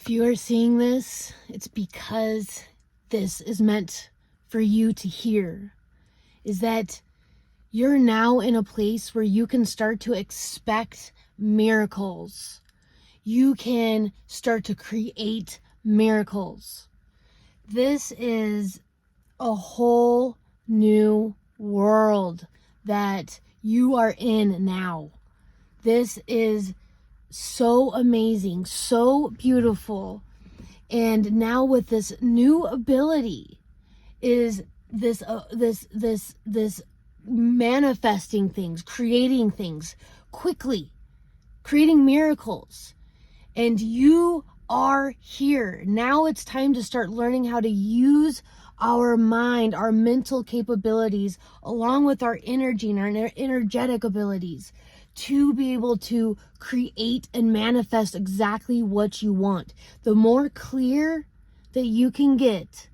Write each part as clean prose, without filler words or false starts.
If you are seeing this, it's because this is meant for you to hear. Is that you're now in a place where you can start to expect miracles. You can start to create miracles. This is a whole new world that you are in now. This is so amazing, so beautiful. And now with this new ability is this manifesting things, creating things quickly, creating miracles. And you are here. Now it's time to start learning how to use our mind, our mental capabilities, along with our energy and our energetic abilities to be able to create and manifest exactly what you want. The more clear that you can get,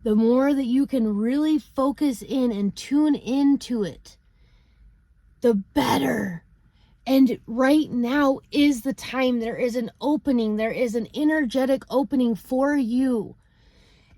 the more that you can really focus in and tune into it, the better. And right now is the time. There is an opening. There is an energetic opening for you.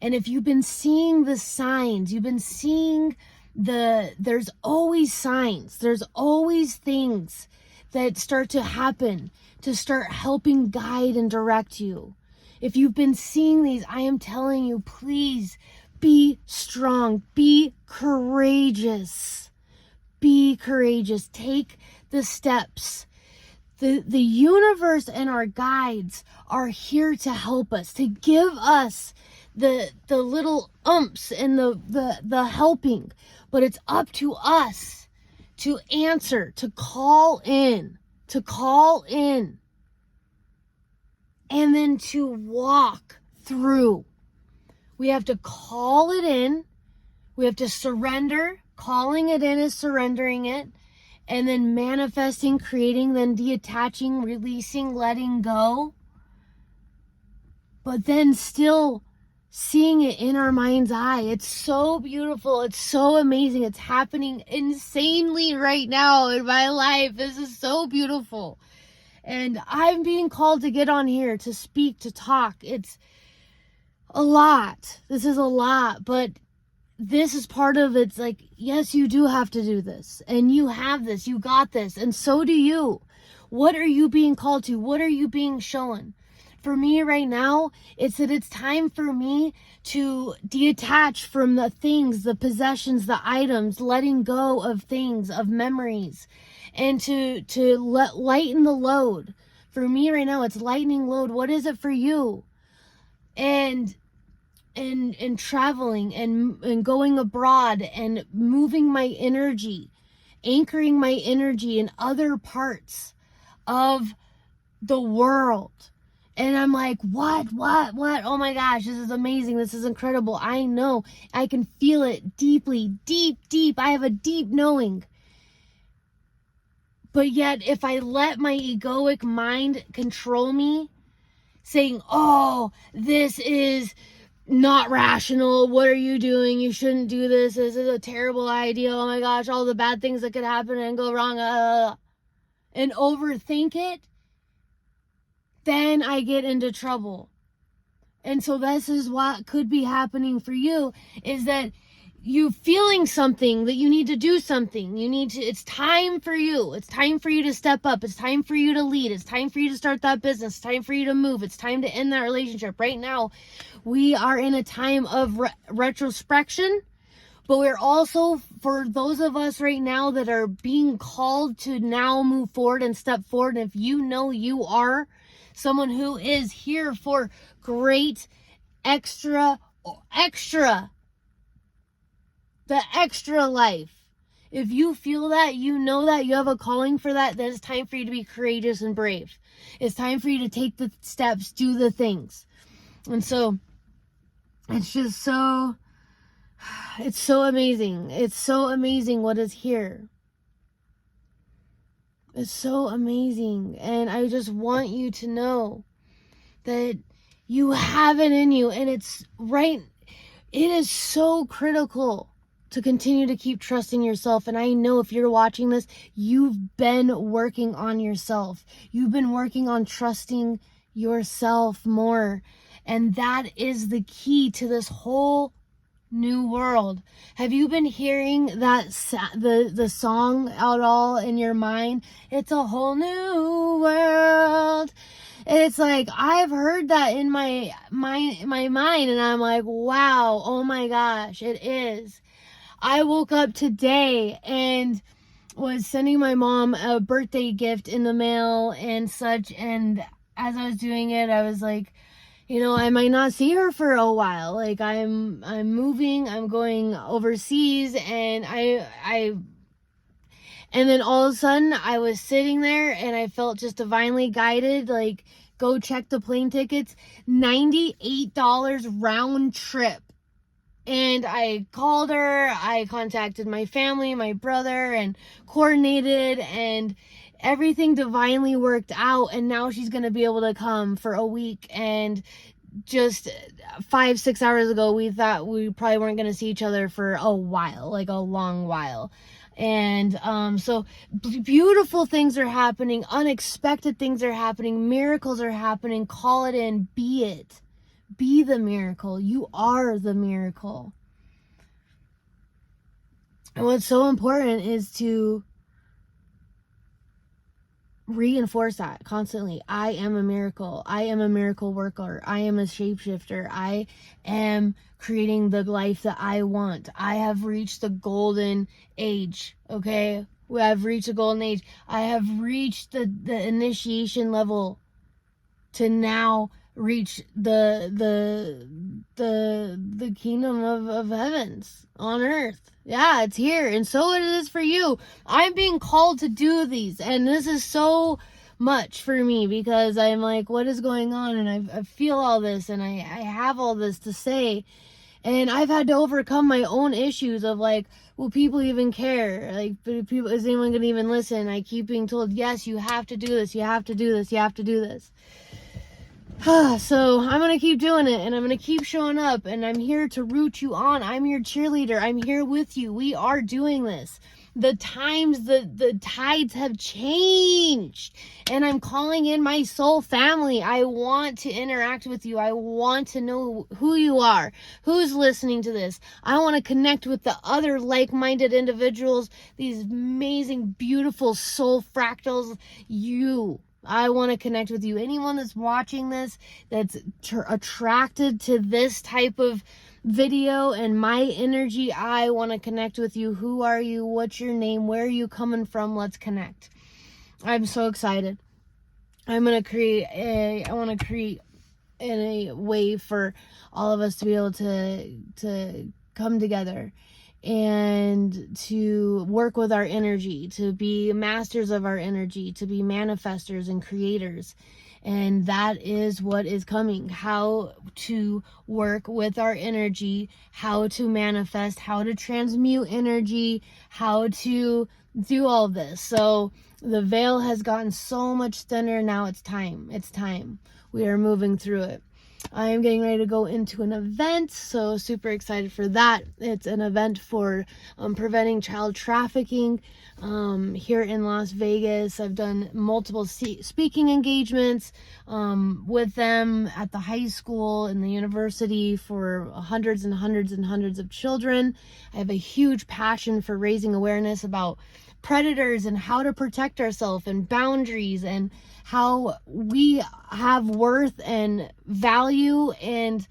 And if you've been seeing the signs, you've been seeing there's always signs. There's always things that start to happen to start helping guide and direct you. If you've been seeing these, I am telling you, please be strong, be courageous, be courageous. Take the steps. The universe and our guides are here to help us, to give us the little umps and the helping, but it's up to us to answer, to call in, and then to walk through. We have to call it in. We have to surrender. Calling it in is surrendering it. And then manifesting, creating, then detaching, releasing, letting go. But then still seeing it in our mind's eye. It's so beautiful. It's so amazing. It's happening insanely right now in my life. This is so beautiful. And I'm being called to get on here, to speak, to talk. It's a lot. This is a lot, but this is part of it's like, yes, you do have to do this, and you have this, you got this, and so do you. What are you being called to? What are you being shown? For me right now, it's that it's time for me to detach from the things, the possessions, the items, letting go of things, of memories, and to lighten the load. For me right now, it's lightening load. What is it for you? And traveling and going abroad and moving my energy, anchoring my energy in other parts of the world. And I'm like, what? Oh my gosh, this is amazing. This is incredible. I know. I can feel it deeply, deep. I have a deep knowing. But yet, if I let my egoic mind control me, saying, oh, this is not rational. What are you doing? You shouldn't do this. This is a terrible idea. Oh my gosh, all the bad things that could happen and go wrong. And overthink it, then I get into trouble. And so this is what could be happening for you, is that you feeling something, that you need to do something. It's time for you. It's time for you to step up. It's time for you to lead. It's time for you to start that business. It's time for you to move. It's time to end that relationship. Right now, we are in a time of retrospection, but we're also, for those of us right now that are being called to now move forward and step forward, and if you know you are someone who is here for great extra life. If you feel that, you know that, you have a calling for that, then it's time for you to be courageous and brave. It's time for you to take the steps, do the things. And so, it's just so amazing. It's so amazing what is here. It's so amazing. And I just want you to know that you have it in you, and it's right. It is so critical to continue to keep trusting yourself. And I know if you're watching this, you've been working on yourself. You've been working on trusting yourself more. And that is the key to this whole new world. Have you been hearing that the song at all in your mind? It's a whole new world. It's like, I've heard that in my mind, and I'm like, wow, oh my gosh, it is. I woke up today and was sending my mom a birthday gift in the mail and such, and as I was doing it, I was like, I might not see her for a while. Like, I'm moving, I'm going overseas, and and then all of a sudden I was sitting there and I felt just divinely guided, like, go check the plane tickets, $98 round trip. And I called her, I contacted my family, my brother, and coordinated, and everything divinely worked out. And now she's going to be able to come for a week. And just 5-6 hours ago, we thought we probably weren't going to see each other for a while, like a long while. And so beautiful things are happening, unexpected things are happening, miracles are happening. Call it in, be it. Be the miracle. You are the miracle. And what's so important is to reinforce that constantly. I am a miracle. I am a miracle worker. I am a shapeshifter. I am creating the life that I want. I have reached the golden age. Okay? I've reached the golden age. I have reached the initiation level to now reach the kingdom of heavens on earth. Yeah, it's here, and so it is for you. I'm being called to do these, and this is so much for me, because I'm like, what is going on? And I feel all this, and I have all this to say, and I've had to overcome my own issues of like, will people even care? Like, people, is anyone gonna even listen? I keep being told, yes, you have to do this, you have to do this, you have to do this. So I'm going to keep doing it, and I'm going to keep showing up, and I'm here to root you on. I'm your cheerleader. I'm here with you. We are doing this. The tides have changed, and I'm calling in my soul family. I want to interact with you. I want to know who you are, who's listening to this. I want to connect with the other like-minded individuals, these amazing, beautiful soul fractals. I want to connect with you. Anyone that's watching this, that's attracted to this type of video and my energy, I want to connect with you. Who are you? What's your name? Where are you coming from? Let's connect. I'm so excited. I want to create in a way for all of us to be able to come together and to work with our energy, to be masters of our energy, to be manifestors and creators. And that is what is coming. How to work with our energy, how to manifest, how to transmute energy, how to do all this. So the veil has gotten so much thinner. Now it's time. It's time. We are moving through it. I am getting ready to go into an event, so super excited for that. It's an event for preventing child trafficking here in Las Vegas. I've done multiple speaking engagements with them at the high school and the university for hundreds and hundreds and hundreds of children. I have a huge passion for raising awareness about predators and how to protect ourselves, and boundaries, and how we have worth and value and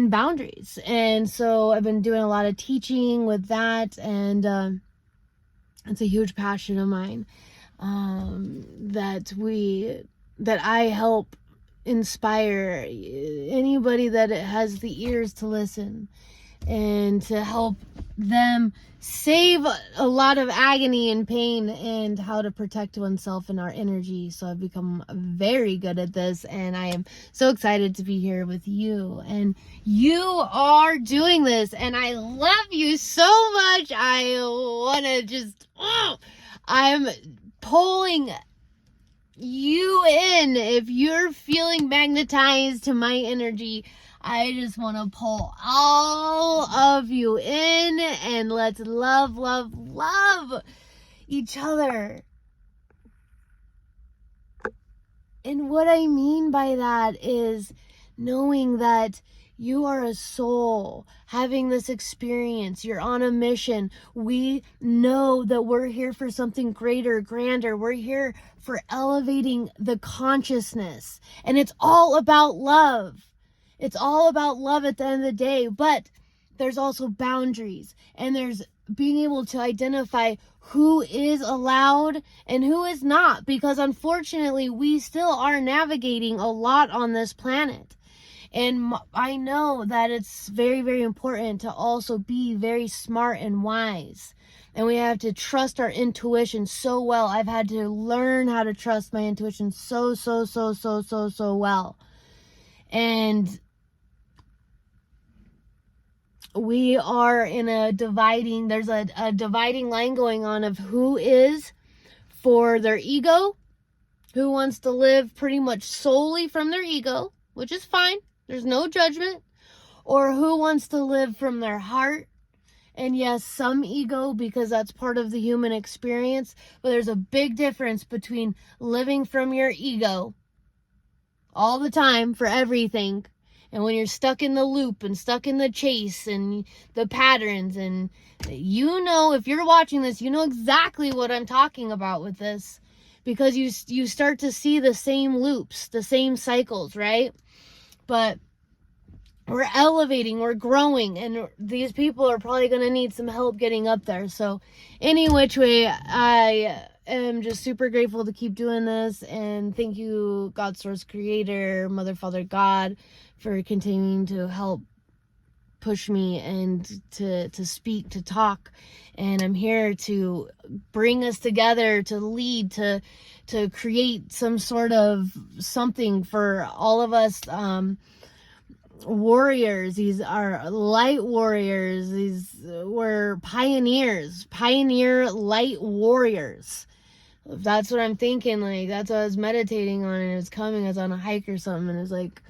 boundaries. And so I've been doing a lot of teaching with that, and it's a huge passion of mine, that I help inspire anybody that has the ears to listen, and to help them save a lot of agony and pain, and how to protect oneself and our energy. So I've become very good at this, and I am so excited to be here with you. And you are doing this, and I love you so much. I want to just, I'm pulling you in. If you're feeling magnetized to my energy, I just want to pull all of you in, and let's love, love, love each other. And what I mean by that is knowing that you are a soul having this experience. You're on a mission. We know that we're here for something greater, grander. We're here for elevating the consciousness. And it's all about love. It's all about love at the end of the day. But there's also boundaries. And there's being able to identify who is allowed and who is not. Because unfortunately, we still are navigating a lot on this planet. And I know that it's very, very important to also be very smart and wise. And we have to trust our intuition so well. I've had to learn how to trust my intuition so well. And we are in a dividing, there's a dividing line going on of who is for their ego, who wants to live pretty much solely from their ego, which is fine. There's no judgment. Or who wants to live from their heart. And yes, some ego, because that's part of the human experience. But there's a big difference between living from your ego all the time for everything, and when you're stuck in the loop and stuck in the chase and the patterns. And you know, if you're watching this, you know exactly what I'm talking about with this. Because you start to see the same loops, the same cycles, right? But we're elevating, we're growing, and these people are probably going to need some help getting up there. So any which way, I am just super grateful to keep doing this. And thank you, God, Source, Creator, Mother, Father, God, for continuing to help push me and to speak, to talk. And I'm here to bring us together, to lead, to create some sort of something for all of us, warriors. These are light warriors. These were pioneer light warriors. That's what I'm thinking. Like, that's what I was meditating on, and it was coming. I was on a hike or something, and it was like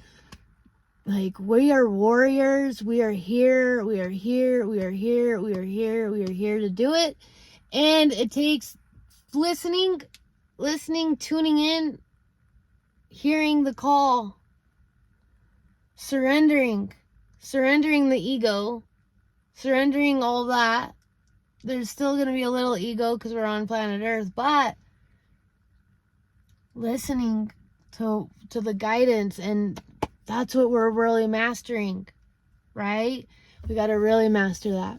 we are warriors. We are here. We are here. We are here. We are here. We are here to do it. And it takes listening, tuning in, hearing the call, surrendering the ego, surrendering all that. There's still going to be a little ego because we're on planet Earth, but listening to the guidance. And that's what we're really mastering, right? We got to really master that.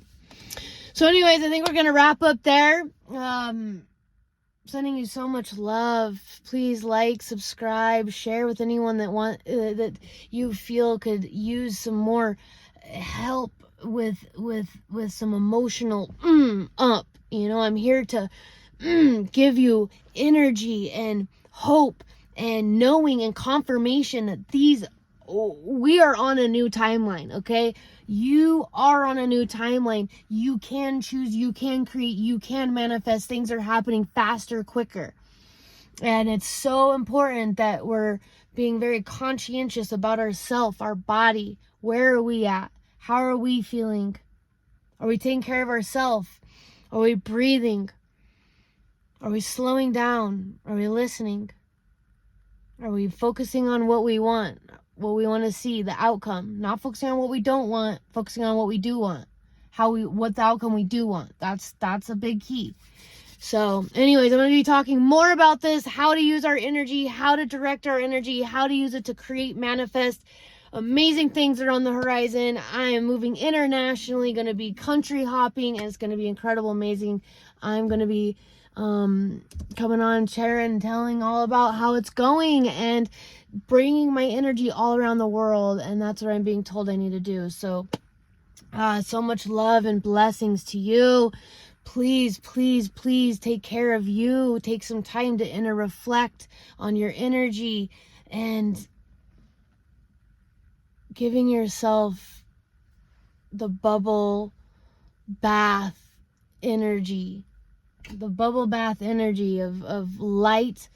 So anyways, I think we're going to wrap up there. Sending you so much love. Please like, subscribe, share with anyone that you feel could use some more help with some emotional up. You know, I'm here to give you energy and hope and knowing and confirmation that we are on a new timeline, okay? You are on a new timeline. You can choose, you can create, you can manifest. Things are happening faster, quicker. And it's so important that we're being very conscientious about ourselves, our body. Where are we at? How are we feeling? Are we taking care of ourselves? Are we breathing? Are we slowing down? Are we listening? Are we focusing on what we want to see, the outcome? Not focusing on what we don't want, focusing on what we do want. What the outcome we do want. That's a big key. So anyways, I'm going to be talking more about this, how to use our energy, how to direct our energy, how to use it to create, manifest amazing things that are on the horizon. I am moving internationally, going to be country hopping, and it's going to be incredible, amazing. I'm going to be coming on, sharing, and telling all about how it's going and bringing my energy all around the world. And that's what I'm being told I need to do. So, so much love and blessings to you. Please, please, please take care of you. Take some time to inner reflect on your energy and giving yourself the bubble bath energy. The bubble bath energy of light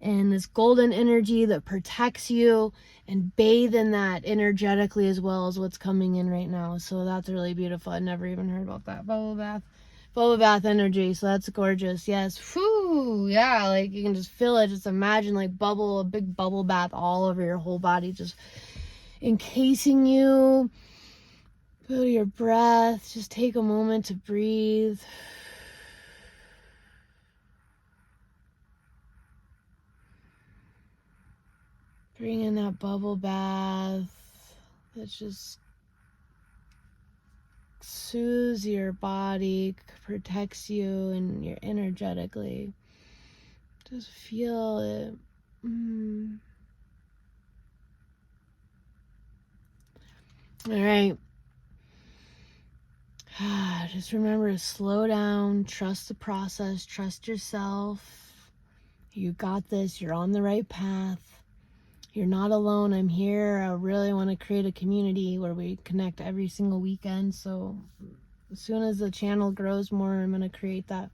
and this golden energy that protects you, and bathe in that energetically as well as what's coming in right now. So that's really beautiful. I never even heard about that bubble bath. bubble bath energy. So that's gorgeous. Yes. Whew. Yeah. Like you can just feel it. Just imagine like a big bubble bath all over your whole body, just encasing you. Feel your breath. Just take a moment to breathe. Bring in that bubble bath that just soothes your body, protects you, and you're energetically. Just feel it. All right. Just remember to slow down, trust the process, trust yourself. You got this. You're on the right path. You're not alone. I'm here. I really want to create a community where we connect every single weekend. So as soon as the channel grows more, I'm going to create that.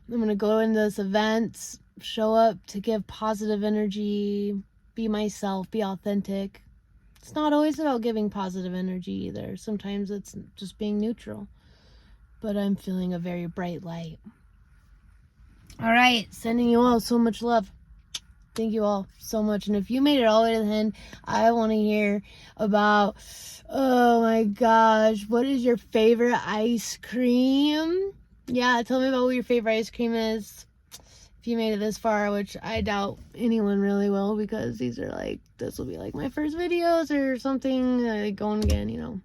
I'm going to go into this event, show up to give positive energy, be myself, be authentic. It's not always about giving positive energy either. Sometimes it's just being neutral. But I'm feeling a very bright light. All right. Sending you all so much love. Thank you all so much. And if you made it all the way to the end, I want to hear about, oh my gosh, what is your favorite ice cream? Yeah, tell me about what your favorite ice cream is. If you made it this far, which I doubt anyone really will, because these are like, this will be like my first videos or something, going again, you know.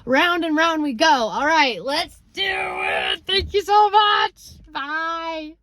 Round and round we go. All right, let's do it. Thank you so much. Bye.